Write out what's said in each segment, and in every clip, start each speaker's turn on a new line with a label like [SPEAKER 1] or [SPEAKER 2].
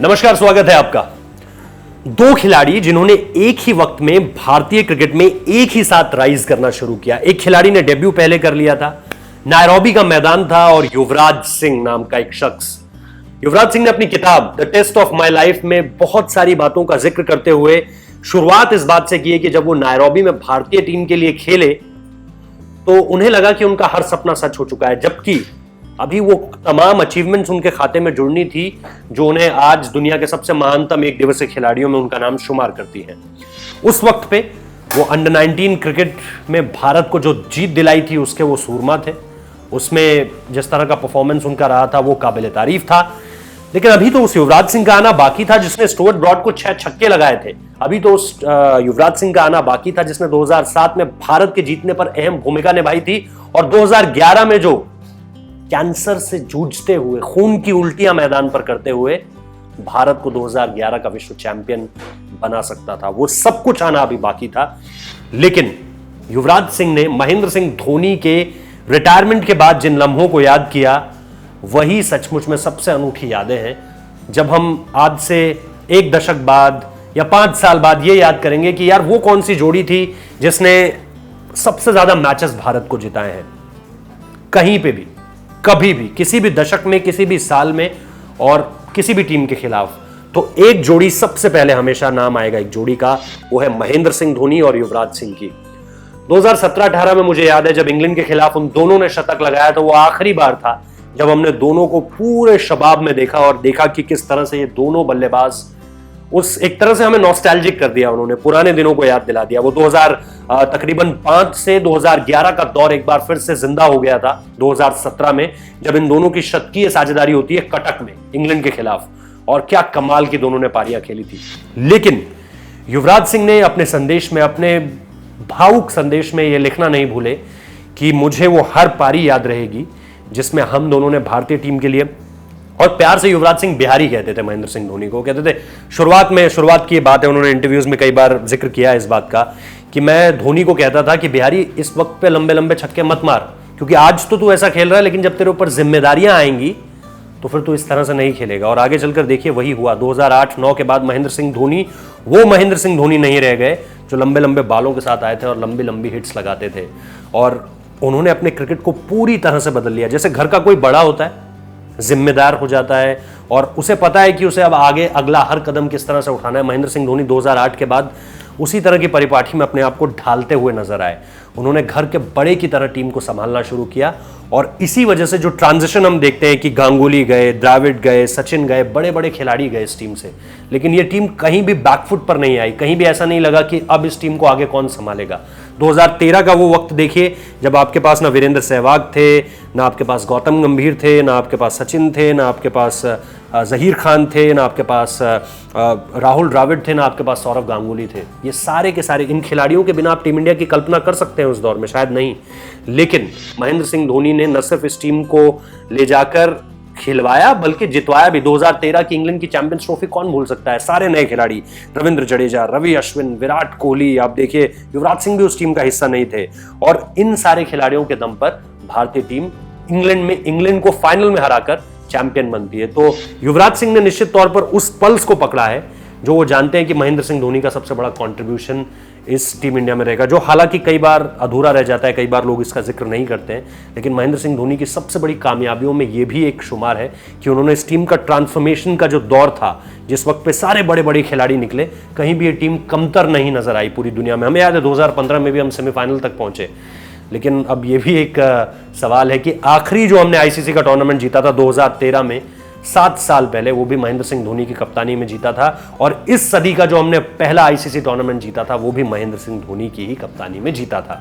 [SPEAKER 1] नमस्कार, स्वागत है आपका। दो खिलाड़ी जिन्होंने एक ही वक्त में भारतीय क्रिकेट में एक ही साथ राइज करना शुरू किया। एक खिलाड़ी ने डेब्यू पहले कर लिया था, नायरोबी का मैदान था, और युवराज सिंह नाम का एक शख्स। युवराज सिंह ने अपनी किताब the taste of my life में बहुत सारी बातों का जिक्र करते हुए शुरुआत इस बात से की है कि जब वो नायरोबी में भारतीय टीम के लिए खेले तो उन्हें लगा कि उनका हर सपना सच हो चुका है, जबकि अभी वो तमाम अचीवमेंट्स उनके खाते में जुड़नी थी जो उन्हें आज दुनिया के सबसे महानतम एक दिवसीय खिलाड़ियों में उनका नाम शुमार करती है। उस वक्त पे वो अंडर 19 क्रिकेट में भारत को जो जीत दिलाई थी उसके वो सूरमा थे। उसमें जिस तरह का परफॉर्मेंस उनका रहा था वो काबिल तारीफ था। लेकिन अभी तो उस युवराज सिंह का आना बाकी था जिसने स्टुअर्ट ब्रॉड को 6 छक्के लगाए थे। अभी तो उस युवराज सिंह का आना बाकी था जिसने 2007 में भारत के जीतने पर अहम भूमिका निभाई थी, और 2011 में जो कैंसर से जूझते हुए, खून की उल्टियां मैदान पर करते हुए भारत को 2011 का विश्व चैंपियन बना सकता था। वो सब कुछ आना अभी बाकी था। लेकिन युवराज सिंह ने महेंद्र सिंह धोनी के रिटायरमेंट के बाद जिन लम्हों को याद किया वही सचमुच में सबसे अनूठी यादें हैं। जब हम आज से एक दशक बाद या 5 साल बाद ये याद करेंगे कि यार वो कौन सी जोड़ी थी जिसने सबसे ज्यादा मैचेस भारत को जिताए हैं, कहीं पे भी, कभी भी, किसी भी दशक में, किसी भी साल में और किसी भी टीम के खिलाफ, तो एक जोड़ी सबसे पहले हमेशा नाम आएगा एक जोड़ी का, वो है महेंद्र सिंह धोनी और युवराज सिंह की। 2017-18 में मुझे याद है जब इंग्लैंड के खिलाफ उन दोनों ने शतक लगाया तो वो आखिरी बार था जब हमने दोनों को पूरे शबाब में देखा, और देखा कि किस तरह से ये दोनों बल्लेबाज उस एक तरह से हमें नॉस्टैल्जिक कर दिया, उन्होंने पुराने दिनों को याद दिला दिया। वो तकरीबन 5 से 2011 का दौर एक बार फिर से जिंदा हो गया था 2017 में, जब इन दोनों की शतकीय साझेदारी होती है कटक में इंग्लैंड के खिलाफ, और क्या कमाल की दोनों ने पारियां खेली थी। लेकिन युवराज सिंह ने अपने संदेश में, अपने भावुक संदेश में, यह लिखना नहीं भूले कि मुझे वो हर पारी याद रहेगी जिसमें हम दोनों ने भारतीय टीम के लिए, और प्यार से युवराज सिंह बिहारी कहते थे महेंद्र सिंह धोनी को, कहते थे शुरुआत की बात है, उन्होंने इंटरव्यूज में कई बार जिक्र किया इस बात का कि मैं धोनी को कहता था कि बिहारी इस वक्त पे लंबे लंबे छक्के मत मार, क्योंकि आज तो तू ऐसा खेल रहा है लेकिन जब तेरे ऊपर जिम्मेदारियां आएंगी तो फिर तू इस तरह से नहीं खेलेगा। और आगे चलकर देखिए वही हुआ। 2008-9 के बाद महेंद्र सिंह धोनी वो महेंद्र सिंह धोनी नहीं रह गए जो लंबे लंबे बालों के साथ आए थे और लंबी लंबी हिट्स लगाते थे, और उन्होंने अपने क्रिकेट को पूरी तरह से बदल लिया। जैसे घर का कोई बड़ा होता है, जिम्मेदार हो जाता है और उसे पता है कि उसे अब आगे अगला हर कदम किस तरह से उठाना है। महेंद्र सिंह धोनी 2008 के बाद उसी तरह की परिपाठी में अपने आप को ढालते हुए नजर आए। उन्होंने घर के बड़े की तरह टीम को संभालना शुरू किया, और इसी वजह से जो ट्रांजिशन हम देखते हैं कि गांगुली गए, द्रविड़ गए, सचिन गए, बड़े बड़े खिलाड़ी गए इस टीम से, लेकिन ये टीम कहीं भी बैकफुट पर नहीं आई। कहीं भी ऐसा नहीं लगा कि अब इस टीम को आगे कौन संभालेगा। 2013 का वो वक्त देखिए जब आपके पास ना वीरेंद्र सहवाग थे, ना आपके पास गौतम गंभीर थे, ना आपके पास सचिन थे, ना आपके पास जहीर खान थे, ना आपके पास राहुल द्रविड़ थे, ना आपके पास सौरव गांगुली थे। ये सारे के सारे इन खिलाड़ियों के बिना आप टीम इंडिया की कल्पना कर सकते हैं उस दौर में? शायद नहीं। लेकिन महेंद्र सिंह धोनी ने न सिर्फ इस टीम को ले जाकर खिलवाया बल्कि जितवाया भी। 2013 की इंग्लैंड की चैंपियंस ट्रॉफी कौन भूल सकता है? सारे नए खिलाड़ी, रविंद्र जडेजा, रवि अश्विन, विराट कोहली, आप देखिए युवराज सिंह भी उस टीम का हिस्सा नहीं थे, और इन सारे खिलाड़ियों के दम पर भारतीय टीम इंग्लैंड को फाइनल में हराकर चैंपियन बनती है। तो युवराज सिंह ने निश्चित तौर पर उस पल्स को पकड़ा है जो वो जानते हैं कि महेंद्र सिंह धोनी का सबसे बड़ा कंट्रीब्यूशन इस टीम इंडिया में रहेगा, जो हालांकि कई बार अधूरा रह जाता है, कई बार लोग इसका जिक्र नहीं करते हैं। लेकिन महेंद्र सिंह धोनी की सबसे बड़ी कामयाबियों में ये भी एक शुमार है कि उन्होंने इस टीम का ट्रांसफॉर्मेशन का जो दौर था, जिस वक्त पे सारे बड़े बड़े खिलाड़ी निकले, कहीं भी ये टीम कमतर नहीं नजर आई पूरी दुनिया में। हमें याद है 2015 में भी हम सेमीफाइनल तक पहुंचे। लेकिन अब ये भी एक सवाल है कि आखिरी जो हमने आईसीसी का टूर्नामेंट जीता था 2013 में, 7 साल पहले, वो भी महेंद्र सिंह धोनी की कप्तानी में जीता था, और इस सदी का जो हमने पहला आईसीसी टूर्नामेंट जीता था वो भी महेंद्र सिंह धोनी की ही कप्तानी में जीता था।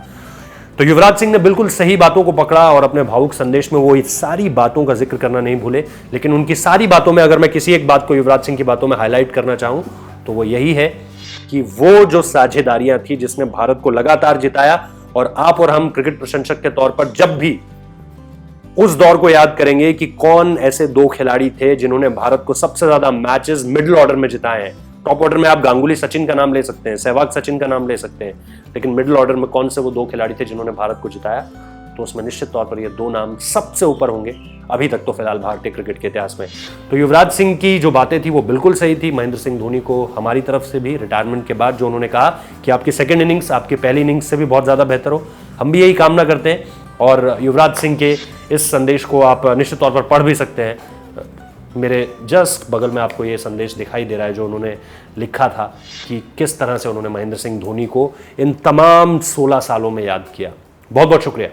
[SPEAKER 1] तो युवराज सिंह ने बिल्कुल सही बातों को पकड़ा और अपने भावुक संदेश में वो इस सारी बातों का जिक्र करना नहीं भूले। लेकिन उनकी सारी बातों में अगर मैं किसी एक बात को युवराज सिंह की बातों में हाईलाइट करना चाहूं तो वो यही है कि वो जो साझेदारियां थी जिसने भारत को लगातार जिताया, और आप और हम क्रिकेट प्रशंसक के तौर पर जब भी उस दौर को याद करेंगे कि कौन ऐसे 2 खिलाड़ी थे जिन्होंने भारत को सबसे ज्यादा मैचेस मिडिल ऑर्डर में जिताए हैं। टॉप ऑर्डर में आप गांगुली सचिन का नाम ले सकते हैं, सहवाग सचिन का नाम ले सकते हैं, लेकिन मिडिल ऑर्डर में कौन से वो 2 खिलाड़ी थे जिन्होंने भारत को जिताया? तो उसमें निश्चित तौर पर ये दो नाम सबसे ऊपर होंगे अभी तक तो फिलहाल भारतीय क्रिकेट के इतिहास में। तो युवराज सिंह की जो बातें थी वो बिल्कुल सही थी। महेंद्र सिंह धोनी को हमारी तरफ से भी रिटायरमेंट के बाद जो उन्होंने कहा कि आपकी सेकंड इनिंग्स आपकी पहली इनिंग्स से भी बहुत ज़्यादा बेहतर हो, हम भी यही कामना करते हैं। और युवराज सिंह के इस संदेश को आप निश्चित तौर पर पढ़ भी सकते हैं। मेरे जस्ट बगल में आपको ये संदेश दिखाई दे रहा है जो उन्होंने लिखा था कि किस तरह से उन्होंने महेंद्र सिंह धोनी को इन तमाम 16 सालों में याद किया। बहुत बहुत शुक्रिया।